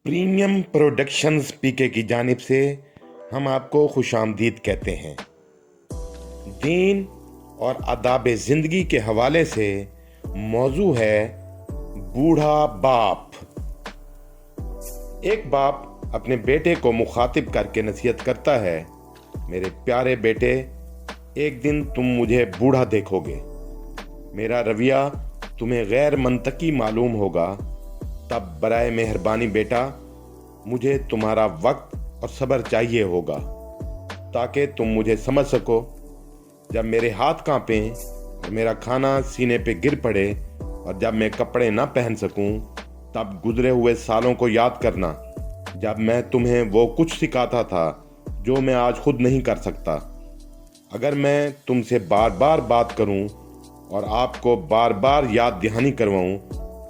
Premium productions पीके की जानिब से हम आपको खुशामदीद कहते हैं। दीन और आदाब ज़िंदगी के हवाले से मौजू है बूढ़ा बाप। एक बाप अपने बेटे को मुखातिब करके नसीहत करता है, मेरे प्यारे बेटे, एक दिन तुम मुझे बूढ़ा देखोगे, मेरा रवैया तुम्हें गैर मंतकी मालूम होगा, तब बराए मेहरबानी बेटा मुझे तुम्हारा वक्त और सब्र चाहिए होगा ताकि तुम मुझे समझ सको। जब मेरे हाथ कांपें और मेरा खाना सीने पे गिर पड़े और जब मैं कपड़े ना पहन सकूं, तब गुजरे हुए सालों को याद करना, जब मैं तुम्हें वो कुछ सिखाता था जो मैं आज खुद नहीं कर सकता। अगर मैं तुमसे बार बार बात करूं और आपको बार बार याद दहानी करवाऊं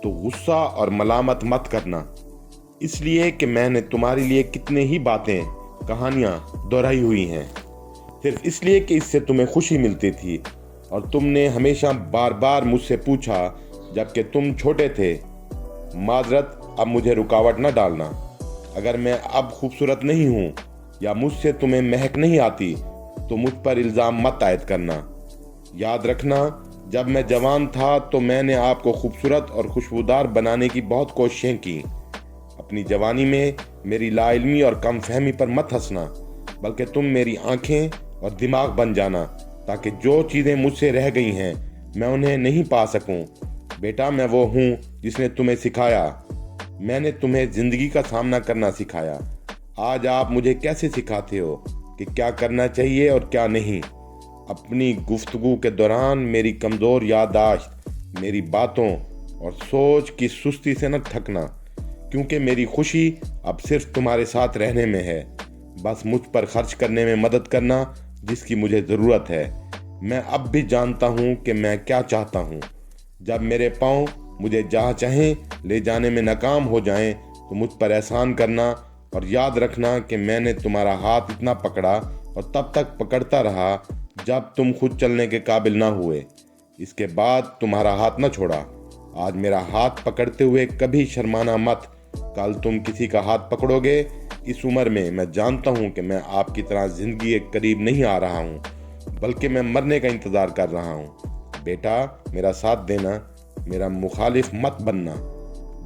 तो गुस्सा और मलामत मत करना, इसलिए कि मैंने तुम्हारे लिए कितने ही बातें कहानियाँ दोहराई हुई हैं, सिर्फ इसलिए कि इससे तुम्हें खुशी मिलती थी और तुमने हमेशा बार बार मुझसे पूछा जबकि तुम छोटे थे। माजरत, अब मुझे रुकावट न डालना। अगर मैं अब खूबसूरत नहीं हूँ या मुझसे तुम्हें महक नहीं आती तो मुझ पर इल्ज़ाम मत आयद करना। याद रखना, जब मैं जवान था तो मैंने आपको खूबसूरत और खुशबूदार बनाने की बहुत कोशिशें की। अपनी जवानी में मेरी लाइल्मी और कम फहमी पर मत हंसना, बल्कि तुम मेरी आंखें और दिमाग बन जाना ताकि जो चीज़ें मुझसे रह गई हैं मैं उन्हें नहीं पा सकूं। बेटा, मैं वो हूँ जिसने तुम्हें सिखाया, मैंने तुम्हें ज़िंदगी का सामना करना सिखाया। आज आप मुझे कैसे सिखाते हो कि क्या करना चाहिए और क्या नहीं। अपनी गुफ्तगू के दौरान मेरी कमज़ोर याददाश्त, मेरी बातों और सोच की सुस्ती से न थकना, क्योंकि मेरी खुशी अब सिर्फ तुम्हारे साथ रहने में है। बस मुझ पर खर्च करने में मदद करना जिसकी मुझे ज़रूरत है। मैं अब भी जानता हूँ कि मैं क्या चाहता हूँ। जब मेरे पाँव मुझे जहाँ चाहें ले जाने में नाकाम हो जाएं तो मुझ पर एहसान करना और याद रखना कि मैंने तुम्हारा हाथ इतना पकड़ा और तब तक पकड़ता रहा जब तुम खुद चलने के काबिल ना हुए। इसके बाद तुम्हारा हाथ न छोड़ा। आज मेरा हाथ पकड़ते हुए कभी शर्माना मत। कल तुम किसी का हाथ पकड़ोगे। इस उम्र में मैं जानता हूँ कि मैं आपकी तरह जिंदगी के करीब नहीं आ रहा हूँ, बल्कि मैं मरने का इंतज़ार कर रहा हूँ। बेटा, मेरा साथ देना, मेरा मुखालिफ मत बनना।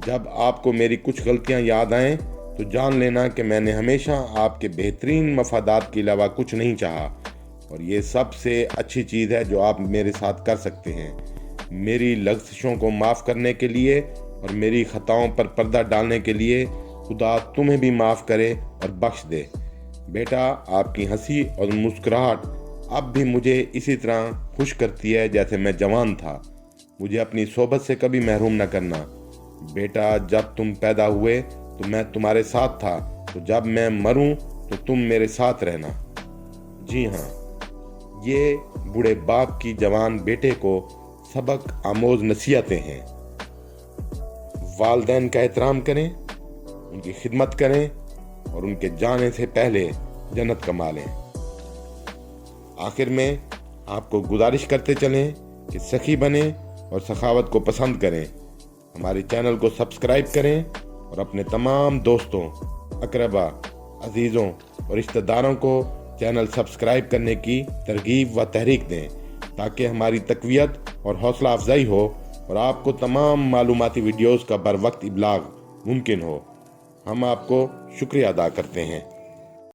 जब आपको मेरी कुछ गलतियाँ याद आएँ तो जान लेना कि मैंने हमेशा आपके बेहतरीन मफादात के अलावा कुछ नहीं चाहा, और ये सबसे अच्छी चीज़ है जो आप मेरे साथ कर सकते हैं। मेरी लग़ज़शों को माफ़ करने के लिए और मेरी ख़ताओं पर पर्दा डालने के लिए खुदा तुम्हें भी माफ़ करे और बख्श दे। बेटा, आपकी हंसी और मुस्कुराहट अब भी मुझे इसी तरह खुश करती है जैसे मैं जवान था। मुझे अपनी सोबत से कभी महरूम न करना। बेटा, जब तुम पैदा हुए तो मैं तुम्हारे साथ था, तो जब मैं मरूं तो तुम मेरे साथ रहना। जी हाँ, ये बूढ़े बाप की जवान बेटे को सबक आमोज नसीहतें हैं। वालिदैन का एहतराम करें, उनकी खिदमत करें और उनके जाने से पहले जन्नत कमा लें। आखिर में आपको गुजारिश करते चलें कि सखी बने और सखावत को पसंद करें। हमारे चैनल को सब्सक्राइब करें और अपने तमाम दोस्तों, अकरबा, अजीज़ों और रिश्तेदारों को चैनल सब्सक्राइब करने की तरगीब व तहरीक दें ताकि हमारी तक़वियत और हौसला अफजाई हो और आपको तमाम मालूमाती वीडियोज़ का बर वक्त इबलाग मुमकिन हो। हम आपको शुक्रिया अदा करते हैं।